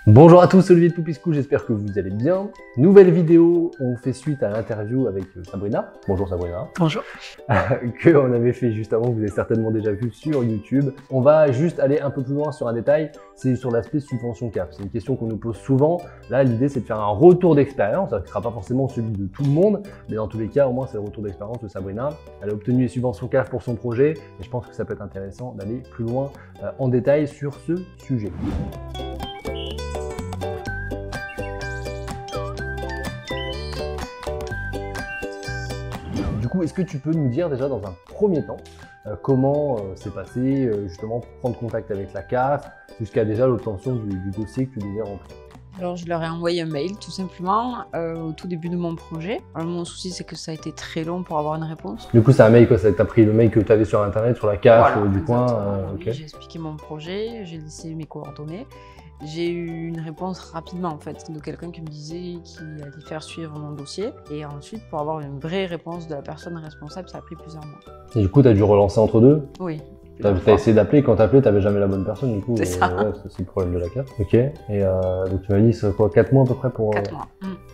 Bonjour à tous, Olivier de Poupiscou, j'espère que vous allez bien. Nouvelle vidéo, on fait suite à l'interview avec Sabrina. Bonjour Sabrina. Bonjour. Que on avait fait juste avant, que vous avez certainement déjà vu sur YouTube. On va juste aller un peu plus loin sur un détail, c'est sur l'aspect subvention CAF. C'est une question qu'on nous pose souvent. Là, l'idée c'est de faire un retour d'expérience, ça ne sera pas forcément celui de tout le monde, mais dans tous les cas, au moins c'est le retour d'expérience de Sabrina. Elle a obtenu les subventions CAF pour son projet et je pense que ça peut être intéressant d'aller plus loin en détail sur ce sujet. Du coup, est-ce que tu peux nous dire déjà dans un premier temps comment s'est passé justement prendre contact avec la CAF jusqu'à déjà l'obtention du dossier que tu devais remplir? Alors je leur ai envoyé un mail tout simplement au tout début de mon projet. Alors, mon souci c'est que ça a été très long pour avoir une réponse. Du coup c'est un mail quoi, t'as pris le mail que tu avais sur internet, sur la CAF voilà, du coin okay. J'ai expliqué mon projet, j'ai laissé mes coordonnées. J'ai eu une réponse rapidement en fait de quelqu'un qui me disait qu'il allait faire suivre mon dossier. Et ensuite pour avoir une vraie réponse de la personne responsable, ça a pris plusieurs mois. Et du coup tu as dû relancer entre deux? Oui. T'as essayé d'appeler, quand t'appelais, t'avais jamais la bonne personne du coup. C'est ça. Ouais, c'est le problème de la CAF. Ok. Et donc tu m'as dit c'est quoi, 4 mois à peu près pour. 4 mois.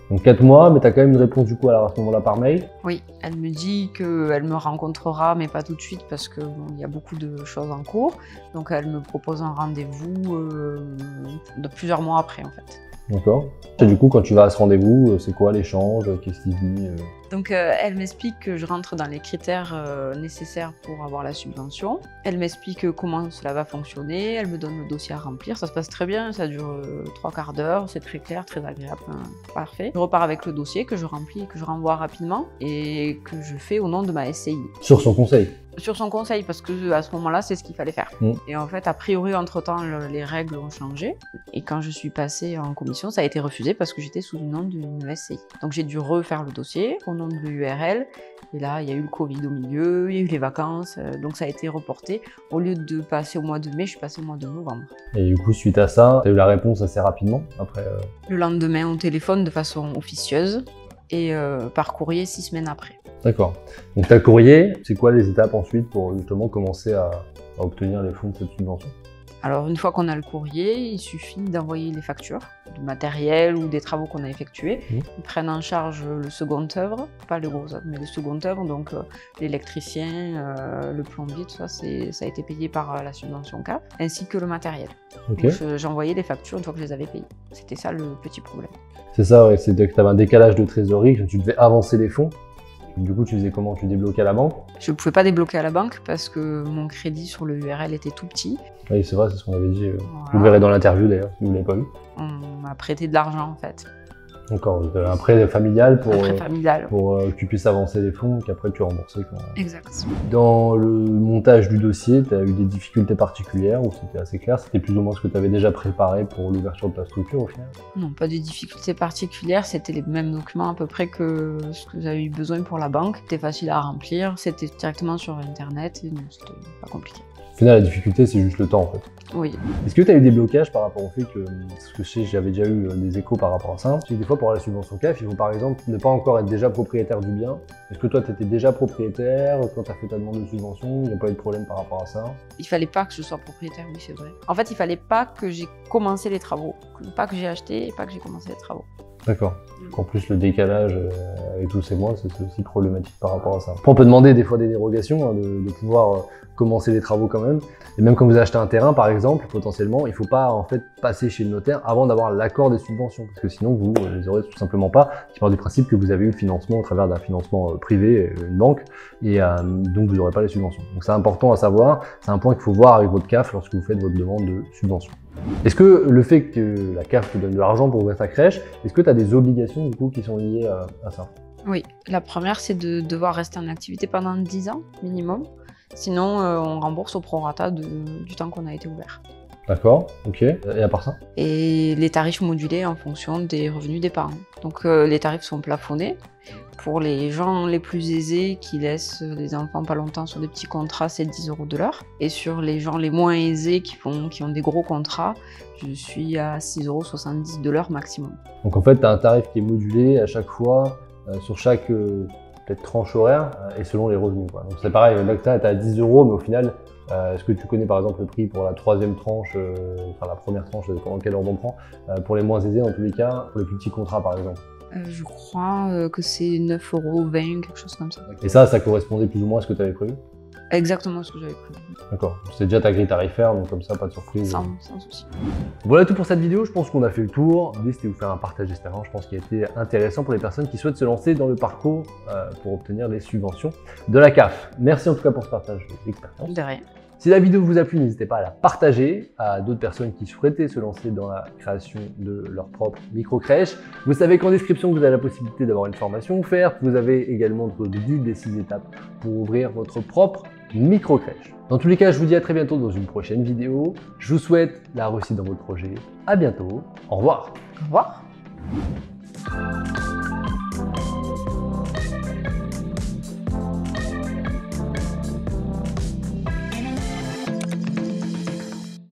Donc 4 mois, mais t'as quand même une réponse du coup à ce moment-là par mail? Oui, elle me dit qu'elle me rencontrera, mais pas tout de suite parce que bon, y a beaucoup de choses en cours. Donc elle me propose un rendez-vous de plusieurs mois après en fait. D'accord. Et du coup, quand tu vas à ce rendez-vous, c'est quoi l'échange? Qu'est-ce qu'il dit? Donc elle m'explique que je rentre dans les critères nécessaires pour avoir la subvention. Elle m'explique comment cela va fonctionner, elle me donne le dossier à remplir, ça se passe très bien, ça dure 3/4 d'heure, c'est très clair, très agréable, parfait. Je repars avec le dossier que je remplis et que je renvoie rapidement et que je fais au nom de ma SCI. Sur son conseil? Sur son conseil, parce que à ce moment-là, c'est ce qu'il fallait faire. Et en fait, a priori, entre-temps, les règles ont changé. Et quand je suis passée en commission, ça a été refusé parce que j'étais sous le nom d'une SCI. Donc j'ai dû refaire le dossier au nom de l'URL. Et là, il y a eu le Covid au milieu, il y a eu les vacances, donc ça a été reporté. Au lieu de passer au mois de mai, je suis passée au mois de novembre. Et du coup, suite à ça, tu as eu la réponse assez rapidement après Le lendemain, au téléphone, de façon officieuse. Et par courrier 6 semaines après. D'accord. Donc tu as le courrier, c'est quoi les étapes ensuite pour justement commencer à obtenir les fonds de cette subvention? Alors une fois qu'on a le courrier, il suffit d'envoyer les factures du matériel ou des travaux qu'on a effectués. Ils prennent en charge le second œuvre, pas le gros œuvre, mais le second œuvre, donc l'électricien, le plombier, tout ça, ça a été payé par la subvention CAF, ainsi que le matériel. Okay. J'envoyais les factures une fois que je les avais payées. C'était ça le petit problème. C'est ça, ouais, c'est que tu avais un décalage de trésorerie, que tu devais avancer les fonds. Du coup, tu faisais comment? Tu débloquais à la banque? Je ne pouvais pas débloquer à la banque parce que mon crédit sur le URL était tout petit. Oui, c'est vrai, c'est ce qu'on avait dit. Voilà. Vous le verrez dans l'interview d'ailleurs, si vous ne l'avez pas vu. On m'a prêté de l'argent en fait. D'accord, un prêt familial pour que tu puisses avancer les fonds et qu'après tu rembourses. Exact. Dans le montage du dossier, tu as eu des difficultés particulières ou c'était assez clair? C'était plus ou moins ce que tu avais déjà préparé pour l'ouverture de ta structure au final? Non, pas de difficultés particulières, c'était les mêmes documents à peu près que ce que j'avais eu besoin pour la banque. C'était facile à remplir, c'était directement sur internet et non, c'était pas compliqué. Au final, la difficulté, c'est juste le temps en fait. Oui. Est-ce que tu as eu des blocages par rapport au fait que, parce que je sais, j'avais déjà eu des échos par rapport à ça, c'est que des fois pour la subvention CAF, il faut par exemple ne pas encore être déjà propriétaire du bien. Est-ce que toi tu étais déjà propriétaire quand tu as fait ta demande de subvention? Il n'y a pas eu de problème par rapport à ça? Il fallait pas que je sois propriétaire, oui c'est vrai. En fait, il fallait pas que j'ai commencé les travaux, pas que j'ai acheté et pas que j'ai commencé les travaux. D'accord. En plus, le décalage avec tous ces mois, c'est aussi problématique par rapport à ça. Après, on peut demander des fois des dérogations, hein, de pouvoir commencer les travaux quand même. Et même quand vous achetez un terrain, par exemple, potentiellement, il ne faut pas en fait passer chez le notaire avant d'avoir l'accord des subventions, parce que sinon vous ne les aurez tout simplement pas. Qui part du principe que vous avez eu le financement au travers d'un financement privé, une banque, et donc vous n'aurez pas les subventions. Donc c'est important à savoir. C'est un point qu'il faut voir avec votre CAF lorsque vous faites votre demande de subvention. Est-ce que le fait que la CAF te donne de l'argent pour ouvrir ta crèche, est-ce que tu as des obligations du coup qui sont liées à ça? Oui, la première c'est de devoir rester en activité pendant 10 ans minimum, sinon on rembourse au prorata du temps qu'on a été ouvert. D'accord, ok. Et à part ça? Et les tarifs modulés en fonction des revenus des parents. Donc les tarifs sont plafonnés. Pour les gens les plus aisés qui laissent les enfants pas longtemps sur des petits contrats, c'est 10 € de l'heure. Et sur les gens les moins aisés qui ont des gros contrats, je suis à 6,70 € de l'heure maximum. Donc en fait, tu as un tarif qui est modulé à chaque fois, sur chaque peut-être tranche horaire et selon les revenus, quoi. Donc c'est pareil, là tu es à 10 €, mais au final, Est-ce que tu connais par exemple le prix pour la 3e tranche, enfin la première tranche, ça dépend dans quel ordre on prend, pour les moins aisés en tous les cas, pour les plus petits contrats par exemple? Je crois que c'est 9,20 €, quelque chose comme ça. Et ça correspondait plus ou moins à ce que tu avais prévu? Exactement ce que j'avais prévu. D'accord, c'est déjà ta grille tarifaire, donc comme ça, pas de surprise. Sans souci. Voilà tout pour cette vidéo, je pense qu'on a fait le tour. L'idée c'était de vous faire un partage d'expérience, je pense qu'il a été intéressant pour les personnes qui souhaitent se lancer dans le parcours pour obtenir les subventions de la CAF. Merci en tout cas pour ce partage d'expérience. De rien. Si la vidéo vous a plu, n'hésitez pas à la partager à d'autres personnes qui souhaitaient se lancer dans la création de leur propre micro-crèche. Vous savez qu'en description, vous avez la possibilité d'avoir une formation offerte. Vous avez également notre guide des 6 étapes pour ouvrir votre propre micro-crèche. Dans tous les cas, je vous dis à très bientôt dans une prochaine vidéo. Je vous souhaite la réussite dans votre projet. À bientôt. Au revoir. Au revoir.